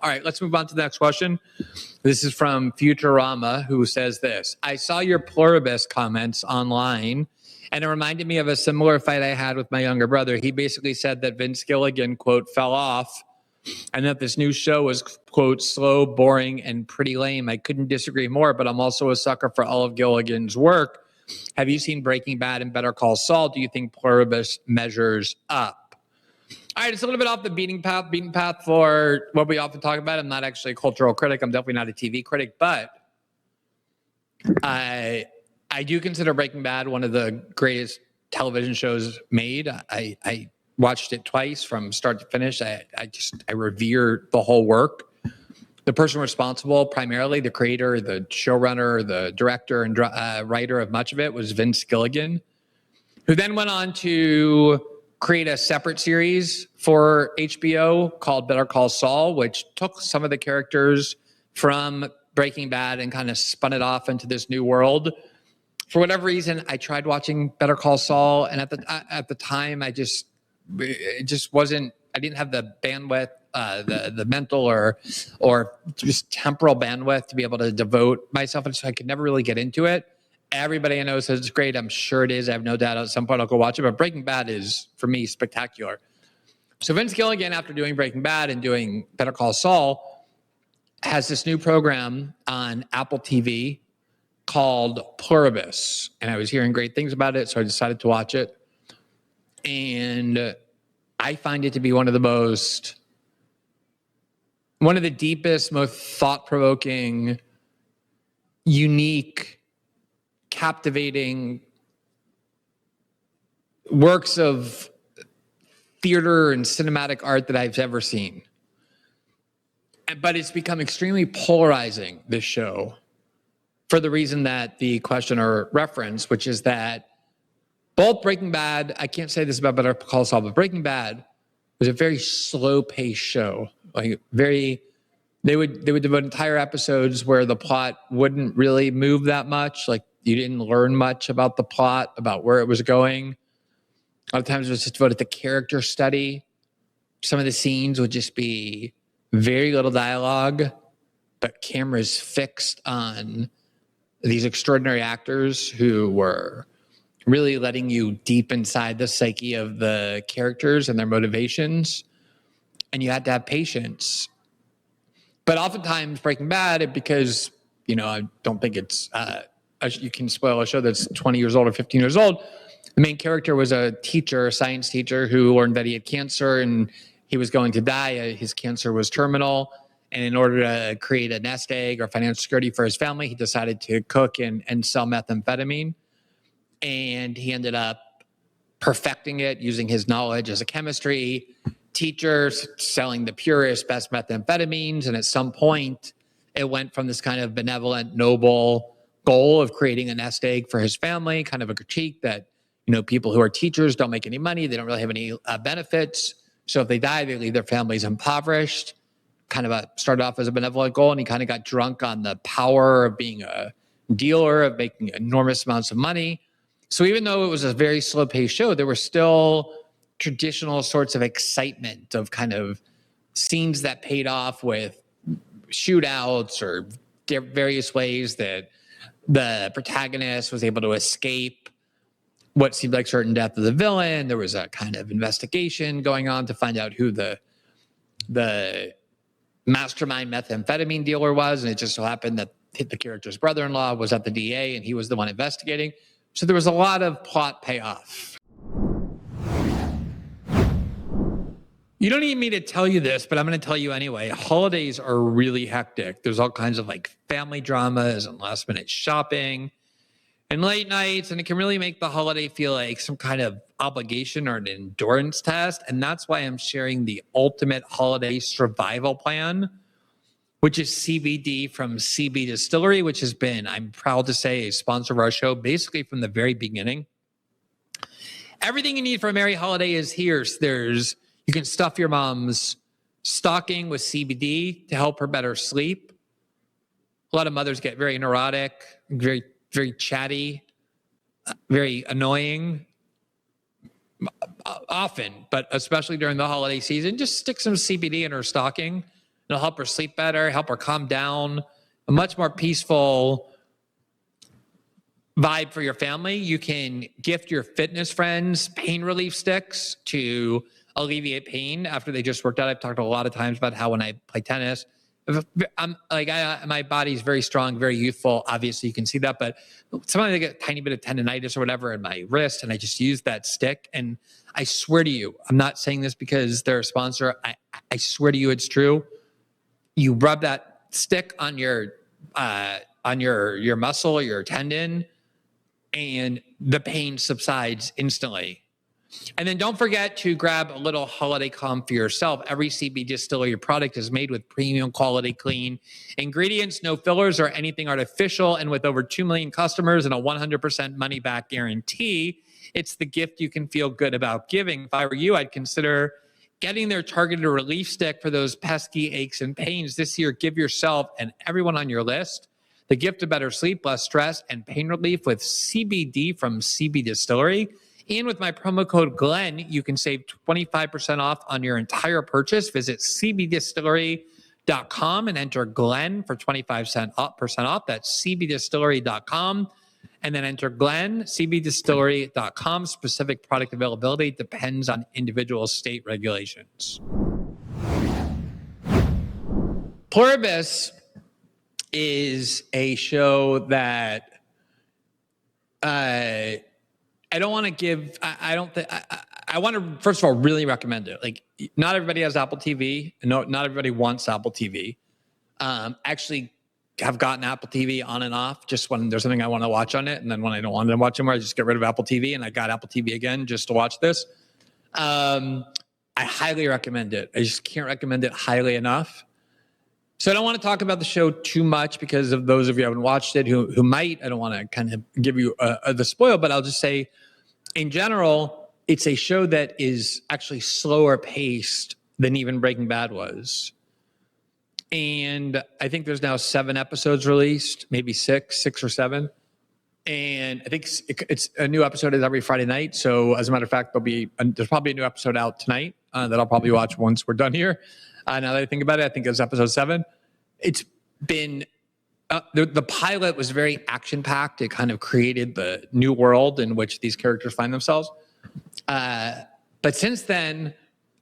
All right, let's move on to the next question. This is from Futurama, who says this. I saw your Pluribus comments online, and it reminded me of a similar fight I had with my younger brother. He basically said that Vince Gilligan, quote, fell off, and that this new show was, quote, slow, boring, and pretty lame. I couldn't disagree more, but I'm also a sucker for all of Gilligan's work. Have you seen Breaking Bad and Better Call Saul? Do you think Pluribus measures up? All right, it's a little bit off the beaten path for what we often talk about. I'm not actually a cultural critic. I'm definitely not a TV critic, but I do consider Breaking Bad one of the greatest television shows made. I watched it twice from start to finish. I revere the whole work. The person responsible, primarily the creator, the showrunner, the director, and writer of much of it was Vince Gilligan, who then went on to create a separate series for HBO called Better Call Saul, which took some of the characters from Breaking Bad and kind of spun it off into this new world. For whatever reason, I tried watching Better Call Saul, and at the time, it just wasn't. I didn't have the bandwidth, the mental or just temporal bandwidth to be able to devote myself, and so I could never really get into it. Everybody I know says it's great. I'm sure it is. I have no doubt at some point I'll go watch it. But Breaking Bad is, for me, spectacular. So Vince Gilligan, after doing Breaking Bad and doing Better Call Saul, has this new program on Apple TV called Pluribus. And I was hearing great things about it, so I decided to watch it. And I find it to be one of the deepest, most thought-provoking, unique, captivating works of theater and cinematic art that I've ever seen. But it's become extremely polarizing, this show, for the reason that the questioner referenced, which is that both Breaking Bad, I can't say this about Better Call Saul, but Breaking Bad was a very slow-paced show. They would devote entire episodes where the plot wouldn't really move that much. Like, you didn't learn much about the plot, about where it was going. A lot of times it was just devoted to character study. Some of the scenes would just be very little dialogue, but cameras fixed on these extraordinary actors who were really letting you deep inside the psyche of the characters and their motivations. And you had to have patience. But oftentimes Breaking Bad, because, I don't think it's, you can spoil a show that's 20 years old or 15 years old. The main character was a science teacher, who learned that he had cancer and he was going to die. His cancer was terminal. And in order to create a nest egg or financial security for his family, he decided to cook and sell methamphetamine. And he ended up perfecting it using his knowledge as a chemistry teacher, selling the purest, best methamphetamines. And at some point, it went from this kind of benevolent, noble goal of creating a nest egg for his family, kind of a critique that, people who are teachers don't make any money. They don't really have any benefits. So if they die, they leave their families impoverished. Kind of started off as a benevolent goal, and he kind of got drunk on the power of being a dealer, of making enormous amounts of money. So even though it was a very slow-paced show, there were still traditional sorts of excitement of kind of scenes that paid off with shootouts or various ways that the protagonist was able to escape what seemed like certain death of the villain. There was a kind of investigation going on to find out who the mastermind methamphetamine dealer was, and it just so happened that the character's brother-in-law was at the DA and he was the one investigating. So there was a lot of plot payoff. You don't need me to tell you this, but I'm going to tell you anyway. Holidays are really hectic. There's all kinds of family dramas and last minute shopping and late nights, and it can really make the holiday feel like some kind of obligation or an endurance test. And that's why I'm sharing the ultimate holiday survival plan, which is CBD from CB Distillery, which has been, I'm proud to say, a sponsor of our show basically from the very beginning. Everything you need for a merry holiday is here. You can stuff your mom's stocking with CBD to help her better sleep. A lot of mothers get very neurotic, very, very chatty, very annoying often, but especially during the holiday season. Just stick some CBD in her stocking. It'll help her sleep better, help her calm down, a much more peaceful vibe for your family. You can gift your fitness friends pain relief sticks to alleviate pain after they just worked out. I've talked a lot of times about how when I play tennis, my body's very strong, very youthful. Obviously, you can see that. But sometimes I get a tiny bit of tendonitis or whatever in my wrist, and I just use that stick. And I swear to you, I'm not saying this because they're a sponsor. I swear to you, it's true. You rub that stick on your muscle, your tendon, and the pain subsides instantly. And then don't forget to grab a little holiday calm for yourself. Every CB Distillery product is made with premium quality, clean ingredients, no fillers or anything artificial. And with over 2 million customers and a 100% money back guarantee, it's the gift you can feel good about giving. If I were you, I'd consider getting their targeted relief stick for those pesky aches and pains this year. Give yourself and everyone on your list the gift of better sleep, less stress, and pain relief with CBD from CB Distillery. And with my promo code Glenn, you can save 25% off on your entire purchase. Visit cbdistillery.com and enter Glenn for 25% off. That's cbdistillery.com. And then enter Glenn, cbdistillery.com. Specific product availability depends on individual state regulations. Pluribus is a show that I don't want to give. I don't think. I want to first of all really recommend it. Like, not everybody has Apple TV. No, not everybody wants Apple TV. Actually, have gotten Apple TV on and off just when there's something I want to watch on it, and then when I don't want to watch anymore, I just get rid of Apple TV, and I got Apple TV again just to watch this. I highly recommend it. I just can't recommend it highly enough. So I don't want to talk about the show too much because of those of you who haven't watched it who might. I don't want to kind of give you the spoil, but I'll just say, in general, it's a show that is actually slower paced than even Breaking Bad was. And I think there's now 7 episodes released, maybe 6 or 7. And I think it's a new episode is every Friday night. So as a matter of fact, there's probably a new episode out tonight that I'll probably watch once we're done here. Now that I think about it, I think it's episode 7. It's been the pilot was very action packed. It kind of created the new world in which these characters find themselves. But since then,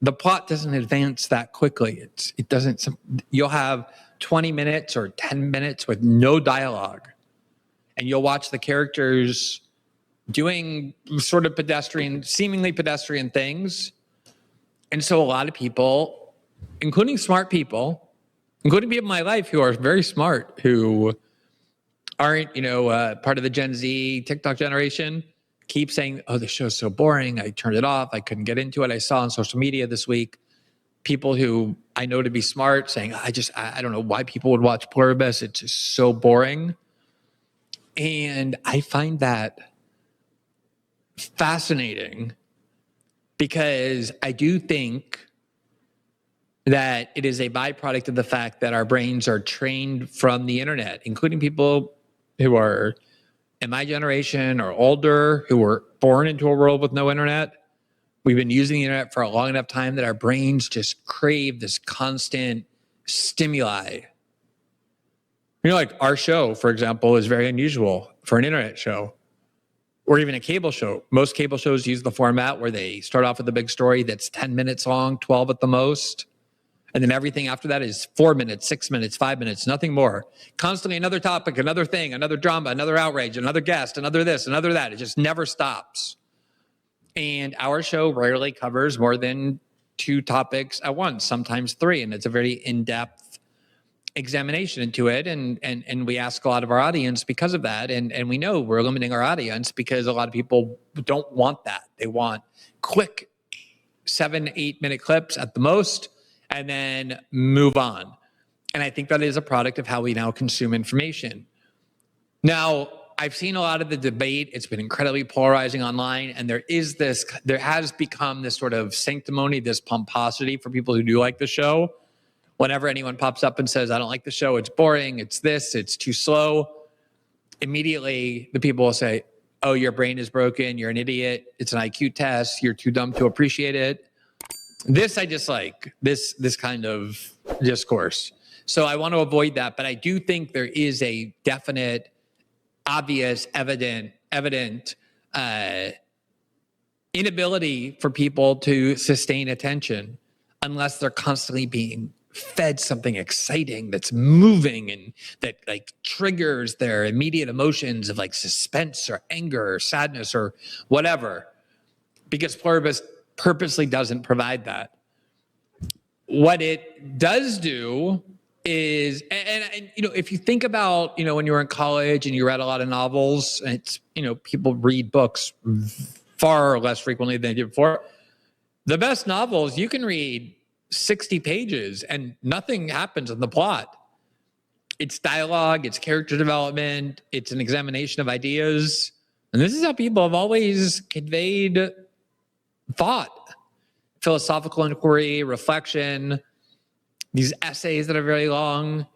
the plot doesn't advance that quickly. It doesn't. You'll have 20 minutes or 10 minutes with no dialogue, and you'll watch the characters doing sort of seemingly pedestrian things. And so a lot of people, including smart people, including people in my life who are very smart, who aren't, part of the Gen Z TikTok generation, keep saying, oh, the show's so boring. I turned it off. I couldn't get into it. I saw on social media this week, people who I know to be smart saying, I don't know why people would watch Pluribus. It's just so boring. And I find that fascinating because I do think that it is a byproduct of the fact that our brains are trained from the internet, including people who are in my generation or older, who were born into a world with no internet. We've been using the internet for a long enough time that our brains just crave this constant stimuli. Like our show, for example, is very unusual for an internet show or even a cable show. Most cable shows use the format where they start off with a big story that's 10 minutes long, 12 at the most. And then everything after that is 4 minutes, 6 minutes, 5 minutes, nothing more. Constantly another topic, another thing, another drama, another outrage, another guest, another this, another that. It just never stops. And our show rarely covers more than 2 topics at once, sometimes 3. And it's a very in-depth examination into it. And we ask a lot of our audience because of that. And we know we're limiting our audience because a lot of people don't want that. They want quick 7-8 minute clips at the most, and then move on. And I think that is a product of how we now consume information. Now, I've seen a lot of the debate. It's been incredibly polarizing online. And there has become this sort of sanctimony, this pomposity for people who do like the show. Whenever anyone pops up and says, I don't like the show, it's boring, it's this, it's too slow, immediately the people will say, oh, your brain is broken, you're an idiot, it's an IQ test, you're too dumb to appreciate it. This I dislike, this kind of discourse. So I want to avoid that, but I do think there is a definite, obvious, evident inability for people to sustain attention unless they're constantly being fed something exciting that's moving and that like triggers their immediate emotions of like suspense or anger or sadness or whatever, because Pluribus purposely doesn't provide that. What it does do is, and you know, if you think about, you know, when you were in college and you read a lot of novels, and it's, you know, people read books far less frequently than they did before. The best novels, you can read 60 pages and nothing happens in the plot. It's dialogue, it's character development, it's an examination of ideas. And this is how people have always conveyed thought, philosophical inquiry, reflection, these essays that are very long.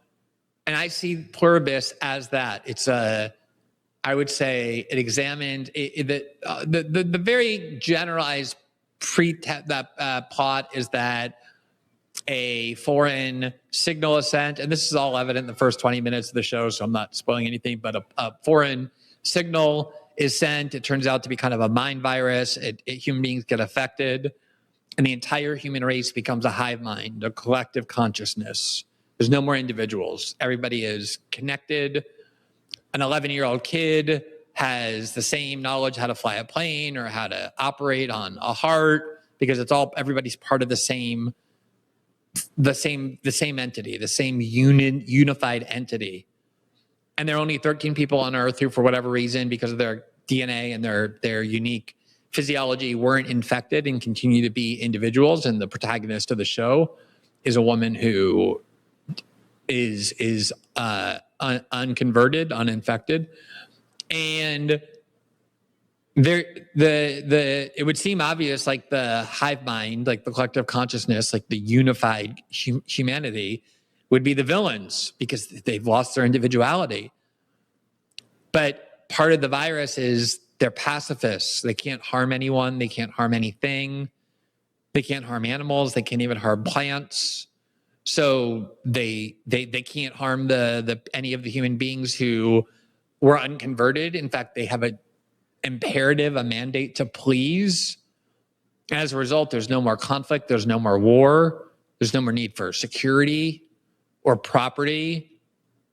And I see Pluribus as that. It's I would say it examined the very generalized plot is that a foreign signal is sent, and this is all evident in the first 20 minutes of the show, so I'm not spoiling anything, but a foreign signal is sent. It turns out to be kind of a mind virus. Human beings get affected, and the entire human race becomes a hive mind, a collective consciousness. There's no more individuals. Everybody is connected. An 11-year-old kid has the same knowledge how to fly a plane or how to operate on a heart, because it's all, everybody's part of the same entity, the same unified entity. And there are only 13 people on Earth who, for whatever reason, because of their DNA and their unique physiology, weren't infected and continue to be individuals. And the protagonist of the show is a woman who is unconverted, uninfected, and it would seem obvious, like the hive mind, like the collective consciousness, like the unified humanity would be the villains because they've lost their individuality. But part of the virus is they're pacifists. They can't harm anyone. They can't harm anything. They can't harm animals. They can't even harm plants. So they can't harm any of the human beings who were unconverted. In fact, they have an imperative, a mandate to please. As a result, there's no more conflict. There's no more war. There's no more need for security or property.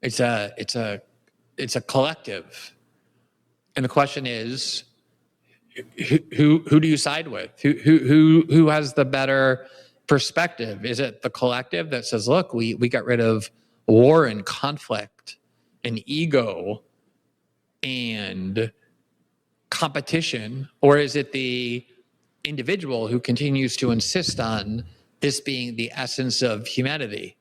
It's a collective. And the question is, who do you side with? Who has the better perspective? Is it the collective that says, look, we got rid of war and conflict and ego and competition? Or is it the individual who continues to insist on this being the essence of humanity?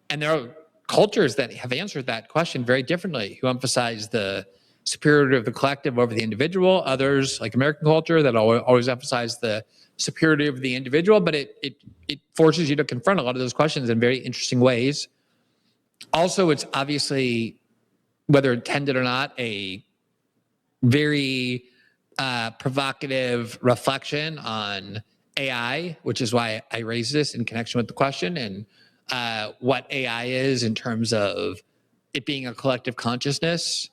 And there are cultures that have answered that question very differently, who emphasize the superiority of the collective over the individual. Others, like American culture, that always emphasize the superiority of the individual, but it forces you to confront a lot of those questions in very interesting ways. Also, it's obviously, whether intended or not, a very provocative reflection on AI, which is why I raised this in connection with the question, and what AI is in terms of it being a collective consciousness.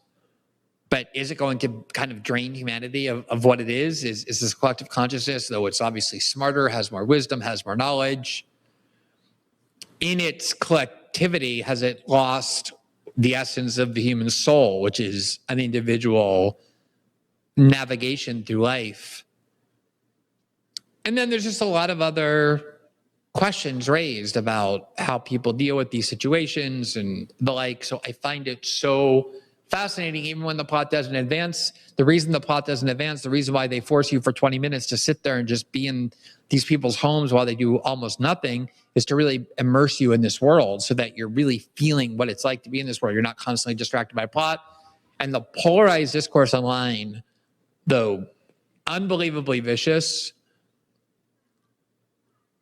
But is it going to kind of drain humanity of what it is? Is this collective consciousness, though it's obviously smarter, has more wisdom, has more knowledge, in its collectivity, has it lost the essence of the human soul, which is an individual navigation through life? And then there's just a lot of other questions raised about how people deal with these situations and the like. So I find it so fascinating, even when the plot doesn't advance. The reason the plot doesn't advance, the reason why they force you for 20 minutes to sit there and just be in these people's homes while they do almost nothing, is to really immerse you in this world so that you're really feeling what it's like to be in this world. You're not constantly distracted by plot. And the polarized discourse online, though unbelievably vicious,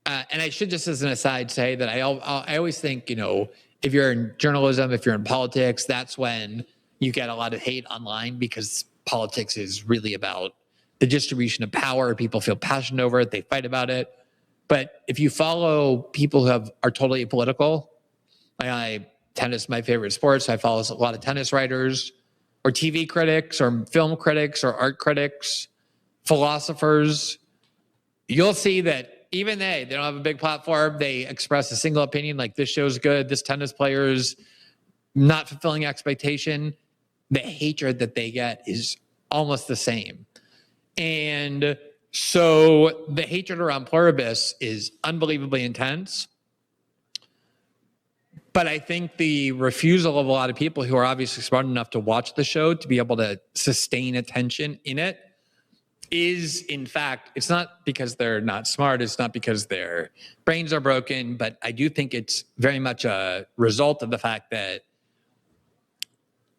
and I should just, as an aside, say that I always think, you know, if you're in journalism, if you're in politics, that's when you get a lot of hate online, because politics is really about the distribution of power. People feel passionate over it. They fight about it. But if you follow people who are totally apolitical, tennis is my favorite sport, so I follow a lot of tennis writers or TV critics or film critics or art critics, philosophers. You'll see that even they don't have a big platform. They express a single opinion like this show's good, this tennis player's not fulfilling expectation. The hatred that they get is almost the same. And so the hatred around Pluribus is unbelievably intense. But I think the refusal of a lot of people who are obviously smart enough to watch the show to be able to sustain attention in it is, in fact, it's not because they're not smart. It's not because their brains are broken. But I do think it's very much a result of the fact that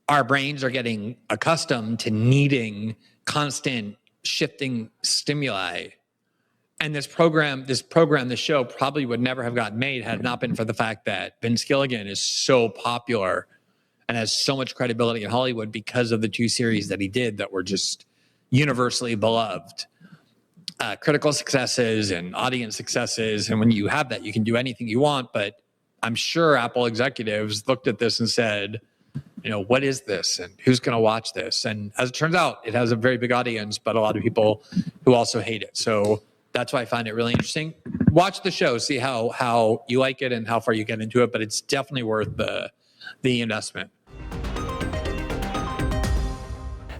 our brains are getting accustomed to needing constant shifting stimuli. And this show probably would never have gotten made had it not been for the fact that Vince Gilligan is so popular and has so much credibility in Hollywood because of the 2 series that he did that were just universally beloved. Critical successes and audience successes. And when you have that, you can do anything you want. But I'm sure Apple executives looked at this and said, what is this and who's going to watch this? And as it turns out, it has a very big audience, but a lot of people who also hate it. So that's why I find it really interesting. Watch the show, see how you like it and how far you get into it, but it's definitely worth the investment.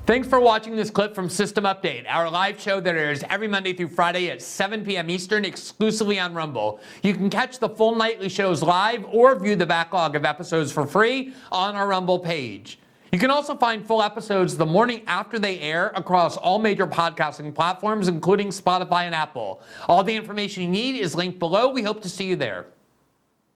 Thanks for watching this clip from System Update, our live show that airs every Monday through Friday at 7 p.m. Eastern exclusively on Rumble. You can catch the full nightly shows live or view the backlog of episodes for free on our Rumble page. You can also find full episodes the morning after they air across all major podcasting platforms, including Spotify and Apple. All the information you need is linked below. We hope to see you there.